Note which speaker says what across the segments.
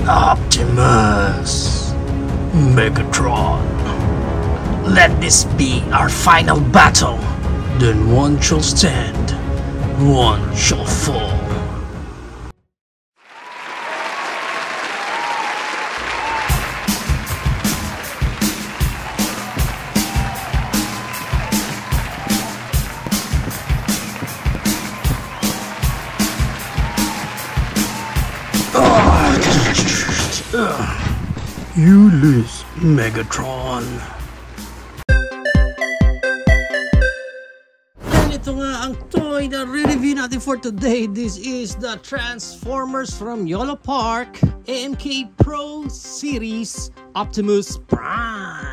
Speaker 1: Optimus, Megatron, let this be our final battle. Then one shall stand, one shall fall. You lose, Megatron. And ito nga ang toy na re-review natin for today. This is the Transformers from YOLO Park AMK Pro Series Optimus Prime.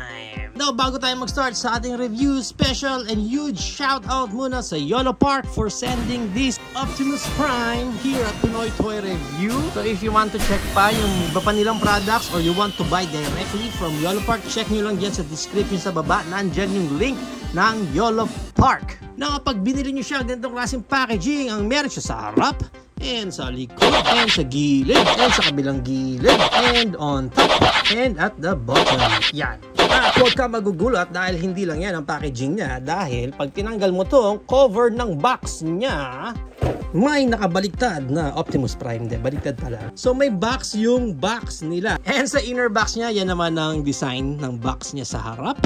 Speaker 1: Now, bago tayo mag-start sa ating review, special and huge shout out muna sa YOLO Park for sending this Optimus Prime here at Pinoy Toy Review. So if you want to check pa yung iba pa nilang products or you want to buy directly from YOLO Park, check nyo lang dyan sa description sa baba. Nandyan yung link ng YOLO Park. Na kapag binili nyo siya, ganitong klaseng packaging, ang meron siya sa harap, and sa likod, and sa gilid, and sa kabilang gilid, and on top, and at the bottom. Yan. Huwag ka magugulat dahil hindi lang yan ang packaging niya, dahil pag tinanggal mo tong cover ng box niya, may nakabaliktad na Optimus Prime. Hindi, baliktad pala. So may box yung box nila. And sa inner box niya, yan naman ang design ng box niya sa harap,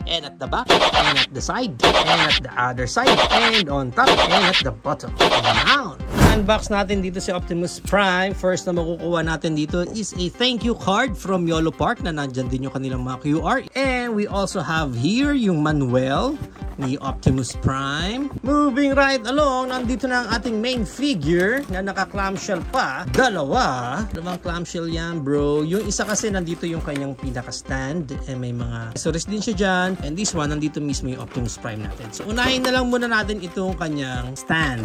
Speaker 1: and at the back, and at the side, and at the other side, and on top, and at the bottom. Down. Unbox natin dito si Optimus Prime. First na makukuha natin dito is a thank you card from YOLO Park na nandyan din yung kanilang mga QR. And we also have here yung manual ni Optimus Prime. Moving right along, nandito na ang ating main figure na naka-clamshell pa. Dalawang clamshell yan, bro. Yung isa kasi nandito yung kanyang pinaka-stand. May mga accessories din siya dyan. And this one, nandito mismo yung Optimus Prime natin. So, unahin na lang muna natin itong kanyang stand.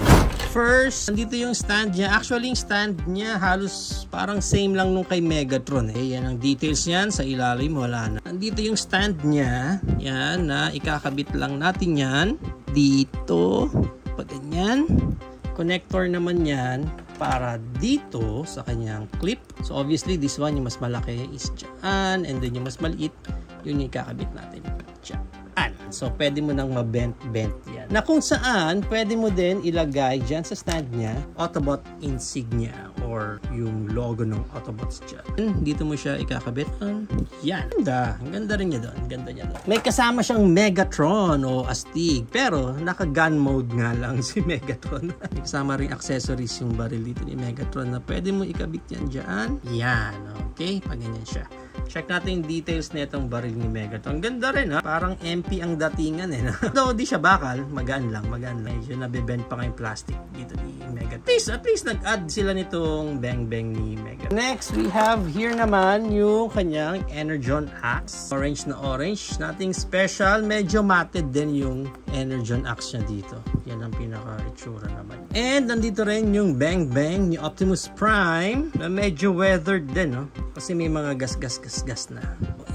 Speaker 1: First, nandito yung stand niya. Actually, yung stand niya halos parang same lang nung kay Megatron. Yan ang details niyan. Sa ilalim, wala na. Nandito yung stand niya. Yan, na ikakabit lang natin yan. Dito. Pag ganyan. Connector naman yan para dito sa kanyang clip. So, obviously, this one, yung mas malaki is dyan. And then, yung mas maliit, yun yung ikakabit natin. Dyan. So, pwede mo nang mabent-bent yan. Na kung saan, pwede mo din ilagay dyan sa stand niya, Autobot insignia or yung logo ng Autobots dyan. Dito mo siya ikakabit. Yan. Ganda. Ang ganda rin niya doon. Ganda niya doon. May kasama siyang Megatron o astig. Pero, naka-gun mode nga lang si Megatron. May kasama rin accessories yung baril dito ni Megatron na pwede mo ikabit yan dyan. Yan. Okay? Pag ganyan siya. Check natin yung details na itong baril ni Megatron. Ang ganda rin, ha? Parang MP ang datingan, eh. Though di siya bakal, magaan lang. Medyo nabibend pa nga yung plastic dito ni Megatron. At least nag-add sila nitong bang-bang ni Megatron. Next, we have here naman yung kanyang Energon Axe. Orange na orange. Nothing special. Medyo matted din yung Energon Axe niya dito. Yan ang pinaka-itsura naman. And nandito rin yung bang-bang ni Optimus Prime na medyo weathered din, no? Kasi may mga gas na.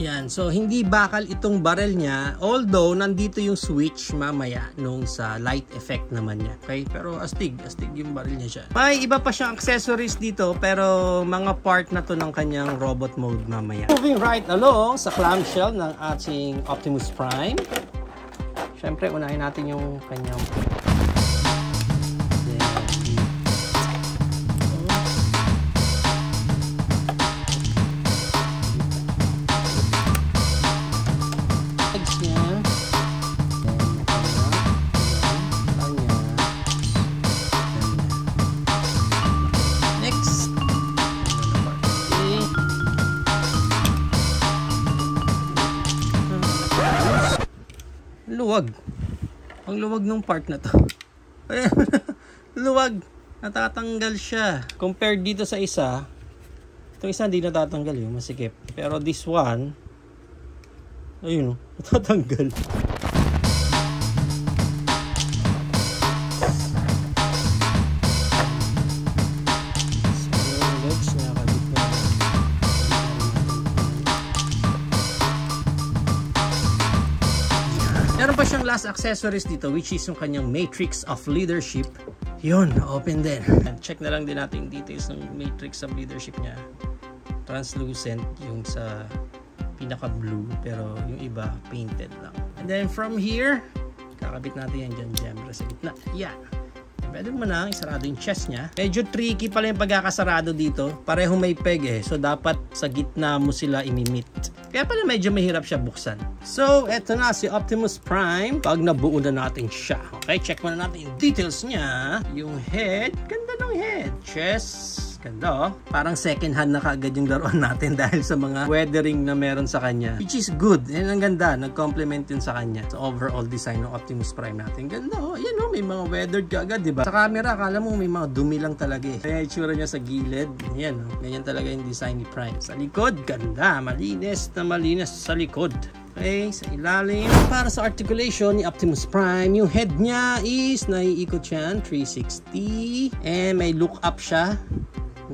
Speaker 1: Yan. So, hindi bakal itong barrel niya. Although, nandito yung switch mamaya nung sa light effect naman niya. Okay? Pero astig yung barrel niya siya. May iba pa siyang accessories dito, pero mga part na to ng kanyang robot mode mamaya. Moving right along sa clamshell ng ating Optimus Prime. Siyempre, unahin natin yung kanyang luwag. Ang luwag ng part na to. Luwag. Natatanggal siya. Compared dito sa isa, itong isa hindi natatanggal yun. Masikip. Pero this one, ayun o, natatanggal. Meron pa siyang last accessories dito, which is yung kanyang Matrix of Leadership. Yun, open din. Check na lang din natin yung details ng Matrix of Leadership niya. translucent yung sa pinaka-blue, pero yung iba painted lang. And then from here, kakabit natin yan dyan, syempre sa gitna. Yan. Pwede mo na isarado yung chest niya. Medyo tricky pala yung pagkakasarado dito. Parehong may peg eh. So, dapat sa gitna mo sila imimit. Kaya pala medyo mahirap siya buksan. So, eto na si Optimus Prime. Pag nabuo na natin siya. Okay, check muna natin yung details niya. Yung head. Ganda ng head. Chest. Ganda oh. Parang second hand na kaagad yung laruan natin dahil sa mga weathering na meron sa kanya. Which is good. And ang ganda. Nag-complement yun sa kanya. Sa overall design ng Optimus Prime natin. Ganda oh. Yan oh. May mga weathered kaagad, diba? Sa camera, akala mo may mga dumi lang talaga eh. Kaya itsura niya sa gilid. Yan oh. Ganyan talaga yung design ni Prime. Sa likod, ganda. Malinis na malinis sa likod. Okay, sa ilalim. Para sa articulation ni Optimus Prime, yung head niya is naiikot yan, 360. And may look up siya.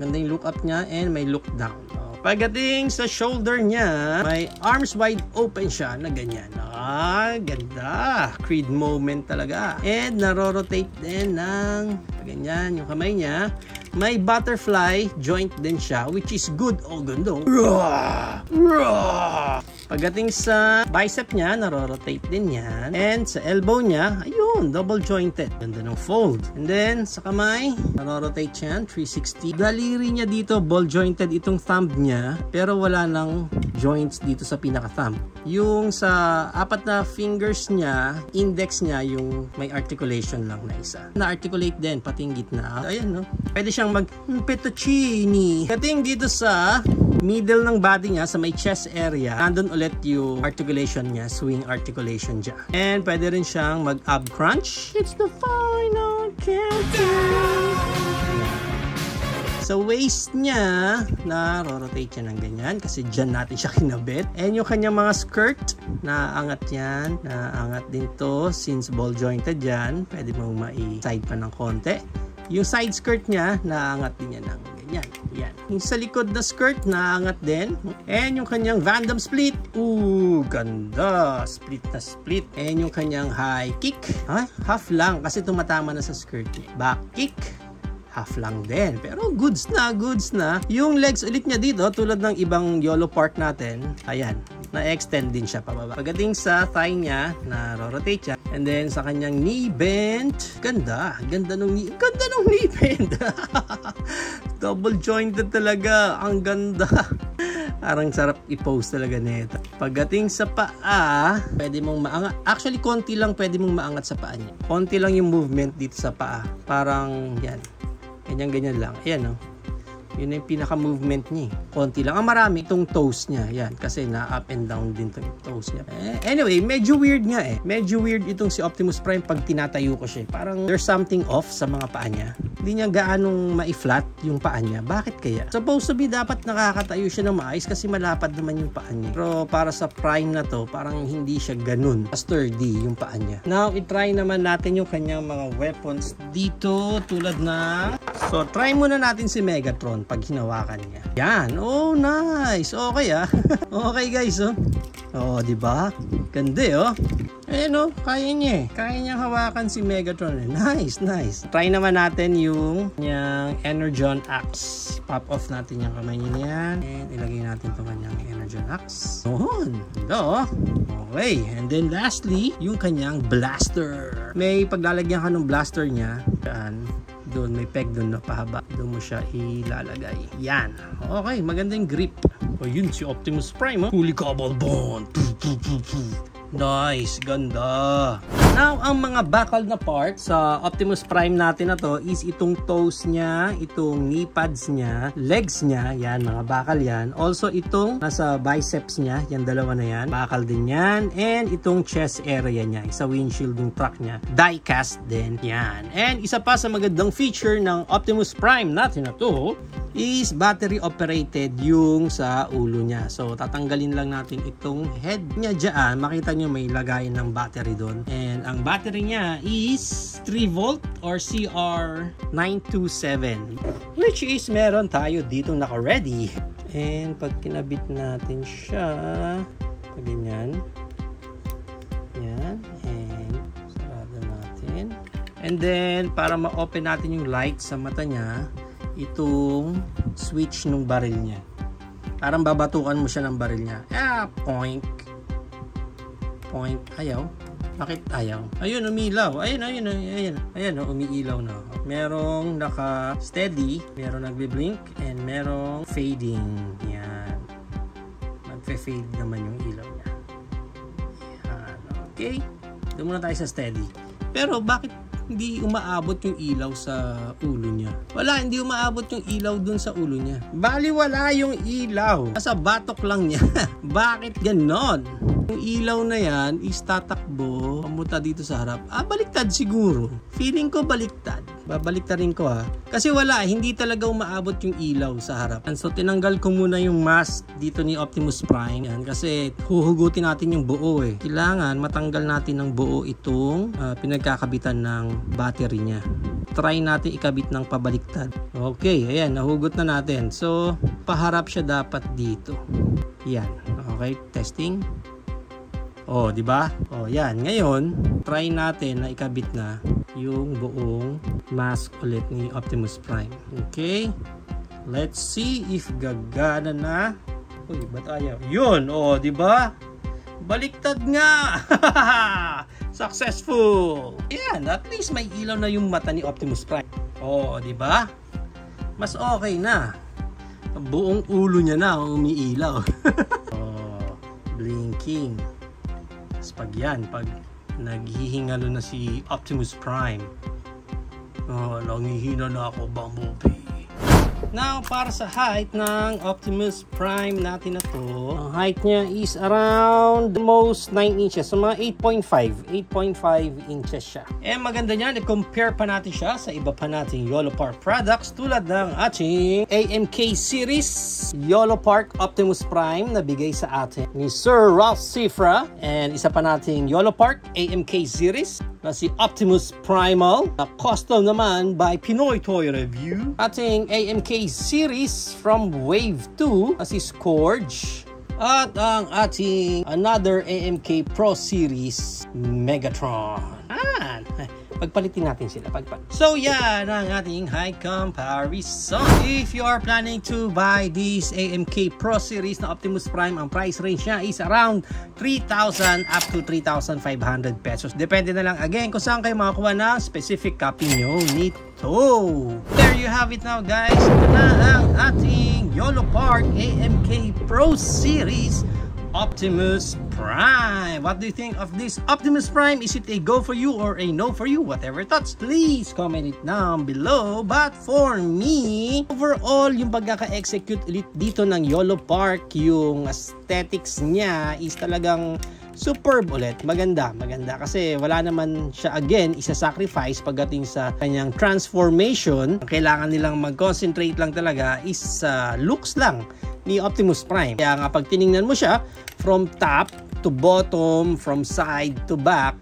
Speaker 1: Ganda yung look up niya and may look down. Pagdating sa shoulder niya, may arms wide open siya na ganyan. Ah, ganda. Creed moment talaga. And naro-rotate din ng ganyan yung kamay niya. May butterfly joint din siya, which is good. Oh, ganda. Pagdating sa bicep niya, naro-rotate din yan. And sa elbow niya, ayun, double jointed. Ganda ng fold. And then, sa kamay, naro-rotate yan, 360. Daliri niya dito, ball jointed itong thumb niya, pero wala nang joints dito sa pinaka-thumb. Yung sa apat na fingers niya, index niya, yung may articulation lang na isa. Na-articulate din, pati yung gitna. Ayan, no? Pwede siyang mag-fettuccine. Pagdating dito sa middle ng body niya, sa may chest area, nandun ulit yung articulation niya, swing articulation dyan. And pwede rin siyang mag-ab crunch. It's the final countdown. Sa waist niya, na-rotate siya ng ganyan kasi dyan natin siya kinabit. And yung kanyang mga skirt, naangat yan. Naangat din to since ball jointed dyan. Pwede mo mai-side pa ng konti. Yung side skirt niya, naangat din yan ng ganyan. Yan. Yung sa likod na skirt, naangat din. And yung kanyang Vandam split. Ooh, ganda. Split na split. And yung kanyang high kick. Half lang kasi tumatama na sa skirt niya. Back kick. Half lang din. Pero goods na, goods na. Yung legs ulit niya dito, tulad ng ibang YOLO Park natin, ayan, na-extend din siya pababa. Pagdating sa thigh niya, na-rotate siya. And then sa kanyang knee bend, ganda. Ganda nung knee bend. Double jointed talaga. Ang ganda. Parang sarap i-pose talaga nito. Pagdating sa paa, pwede mong maangat. Actually, konti lang pwede mong maangat sa paa niya. Konti lang yung movement dito sa paa. Parang yan. Ganyan-ganyan lang. Ayan, no? Yun yung pinaka-movement niya. Konti lang. Ang marami itong toes niya. Yan. Kasi na-up and down din itong toes niya. Anyway, medyo weird nga eh. Medyo weird itong si Optimus Prime pag tinatayo ko siya. Parang there's something off sa mga paa niya. Hindi niya gaanong ma-flat yung paa niya. Bakit kaya? Supposed to be dapat nakakatayo siya ng maayos kasi malapad naman yung paa niya. Pero para sa Prime na to, parang hindi siya ganun. Sturdy yung paa niya. Now, itry naman natin yung kanyang mga weapons dito. Tulad na... So, try muna natin si Megatron pag hinawakan niya. Yan. Oh, nice. Okay ah. Okay guys, oh. Oh, di ba? Ganda, oh. Ayan, oh. Kaya niya eh. Kaya niyang hawakan si Megatron. Nice, nice. Try naman natin yung Energon Axe. Pop off natin yung kamay niya yan. And ilagay natin itong kanyang Energon Axe. Noon. Ganda, oh. Okay. And then lastly, yung kanyang blaster. May paglalagyan ka ng blaster niya. Yan. Doon may peg doon na pahaba. Doon mo siya ilalagay. Yan. Okay, magandang grip. O yun si Optimus Prime, ha? Fully cobble bond. Nice, ganda. Now, ang mga bakal na parts sa Optimus Prime natin na to is itong toes niya, itong knee pads niya, legs niya, yan, mga bakal yan. Also, itong nasa biceps niya, yan dalawa na yan, bakal din yan. And itong chest area niya, sa windshield ng truck niya, die cast din, yan. And isa pa sa magandang feature ng Optimus Prime natin na to is battery operated yung sa ulo niya. So, tatanggalin lang natin itong head niya dyan. Makita nyo may lagayan ng battery doon. And ang battery niya is 3 volt or CR927, which is meron tayo dito naka-ready. And pag kinabit natin siya, ganyan. Yan. And sarado natin. And then, para ma-open natin yung light sa mata niya, itong switch ng baril niya. Parang babatukan mo siya ng baril niya. Poink. Poink. Ayaw. Bakit ayaw? Ayun, umilaw. Ayun, umiilaw na. Merong naka-steady, merong nagbe-blink, and merong fading. Yan. Magfe-fade naman yung ilaw niya. Yan. Okay? Doon muna tayo sa steady. Pero bakit hindi umaabot yung ilaw sa ulo niya? Wala, hindi umaabot yung ilaw dun sa ulo niya. Bali, wala yung ilaw. Nasa batok lang niya. Bakit ganon? Yung ilaw na yan is tatakbo pamunta dito sa harap. Baliktad siguro. Feeling ko baliktad. Babaliktarin ko ha. Kasi wala, hindi talaga umaabot yung ilaw sa harap. And so tinanggal ko muna yung mask dito ni Optimus Prime. Yan, kasi huhugutin natin yung buo eh. Kailangan matanggal natin ng buo itong pinagkakabitan ng battery niya. Try natin ikabit ng pabaliktad. Okay, ayan, nahugot na natin. So, paharap siya dapat dito. Yan. Okay, testing. Oh, di ba? Oh, yan. Ngayon, try natin na ikabit na yung buong mask ulit ni Optimus Prime. Okay? Let's see if gagana na. Uy, ba't ayaw? Yun, oh, di ba? Baliktad nga. Successful. Yan, at least may ilaw na yung mata ni Optimus Prime. Oh, di ba? Mas okay na. Buong ulo niya na umiilaw. Oh, blinking. Pag naghihingalo na si Optimus Prime, nangihina na ako, Bumblebee. Now, para sa height ng Optimus Prime natin na to, ang height niya is around most 9 inches. So, mga 8.5 inches siya. Maganda niya, i-compare pa natin siya sa iba pa nating YOLO Park products tulad ng ating AMK series YOLO Park Optimus Prime na bigay sa atin ni Sir Ralph Cifra, and isa pa nating YOLO Park AMK series na si Optimus Primal, na custom naman by Pinoy Toy Review. Ating AMK series from Wave 2 na si Scourge, at ang ating another AMK Pro Series Megatron. Pagpalitin natin sila. So yan ang ating high comparison. If you are planning to buy this AMK Pro Series na Optimus Prime, ang price range niya is around 3,000 up to 3,500 pesos. Depende na lang again kung saan kayo makakuha ng specific copy nyo nito. There you have it now, guys. Ito na ang ating YOLO Park AMK Pro Series Optimus Prime. What do you think of this Optimus Prime? Is it a go for you or a no for you? Whatever thoughts, please comment it down below. But for me, overall, yung pagkaka-execute ulit dito ng YOLO Park, yung aesthetics niya is talagang superb ulit. Maganda kasi wala naman siya again isa-sacrifice pagdating sa kanyang transformation. Ang kailangan nilang mag-concentrate lang talaga is looks lang ni Optimus Prime. Kaya nga pag tiningnan mo siya from top to bottom, from side to back,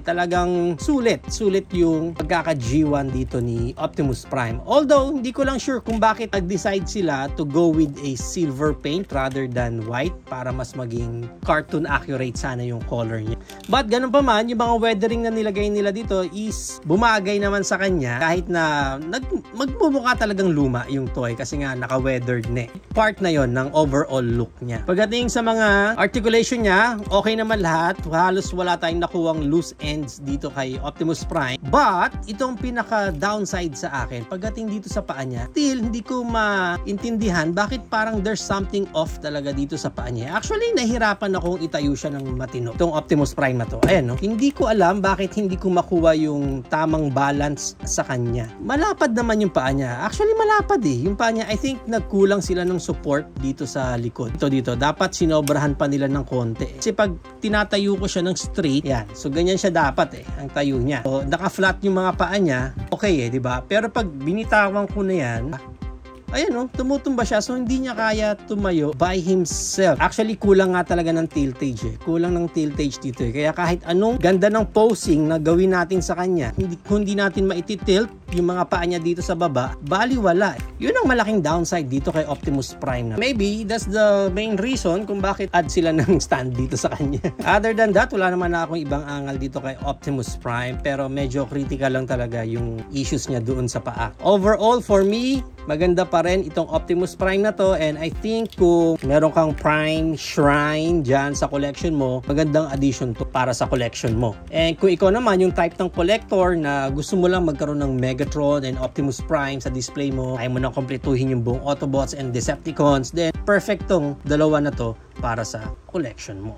Speaker 1: talagang sulit yung pagkaka-G1 dito ni Optimus Prime. Although, hindi ko lang sure kung bakit nag-decide sila to go with a silver paint rather than white para mas maging cartoon accurate sana yung color niya. But ganun pa man, yung mga weathering na nilagay nila dito is bumagay naman sa kanya kahit na magmumukha talagang luma yung toy kasi nga naka-weathered na. Part na yon ng overall look niya. Pagdating sa mga articulation niya, okay naman lahat. Halos wala tayong nakuwang loose ends dito kay Optimus Prime. But, itong pinaka-downside sa akin, pagdating dito sa paa niya, still, hindi ko maintindihan bakit parang there's something off talaga dito sa paa niya. Actually, nahirapan akong itayo siya ng matino. Itong Optimus Prime na to. Ayan, no? Hindi ko alam bakit hindi ko makuha yung tamang balance sa kanya. Malapad naman yung paa niya. Actually, malapad eh. Yung paa niya, I think nagkulang sila ng support dito sa likod. Dito. Dapat sinobrahan pa nila ng konti. Kasi pag tinatayo ko siya ng straight, yan. So, ganyan siya dapat ang tayo niya. So, naka-flat yung mga paa niya, okay di ba? Pero pag binitawan ko na yan, ayan tumutumba siya. So, hindi niya kaya tumayo by himself. Actually, kulang nga talaga ng tiltage Kulang ng tiltage dito Kaya kahit anong ganda ng posing na gawin natin sa kanya, hindi natin maititilt yung mga paa niya dito sa baba, baliwala. Yun ang malaking downside dito kay Optimus Prime. Maybe that's the main reason kung bakit add sila ng stand dito sa kanya. Other than that, wala naman na akong ibang angal dito kay Optimus Prime, pero medyo critical lang talaga yung issues niya doon sa paa. Overall, for me, maganda pa rin itong Optimus Prime na to, and I think kung meron kang Prime Shrine dyan sa collection mo, magandang addition to para sa collection mo. And kung ikaw naman yung type ng collector na gusto mo lang magkaroon ng Megatron and Optimus Prime sa display mo, ayaw mo nang kompletuhin yung buong Autobots and Decepticons, then perfect tong dalawa na to para sa collection mo.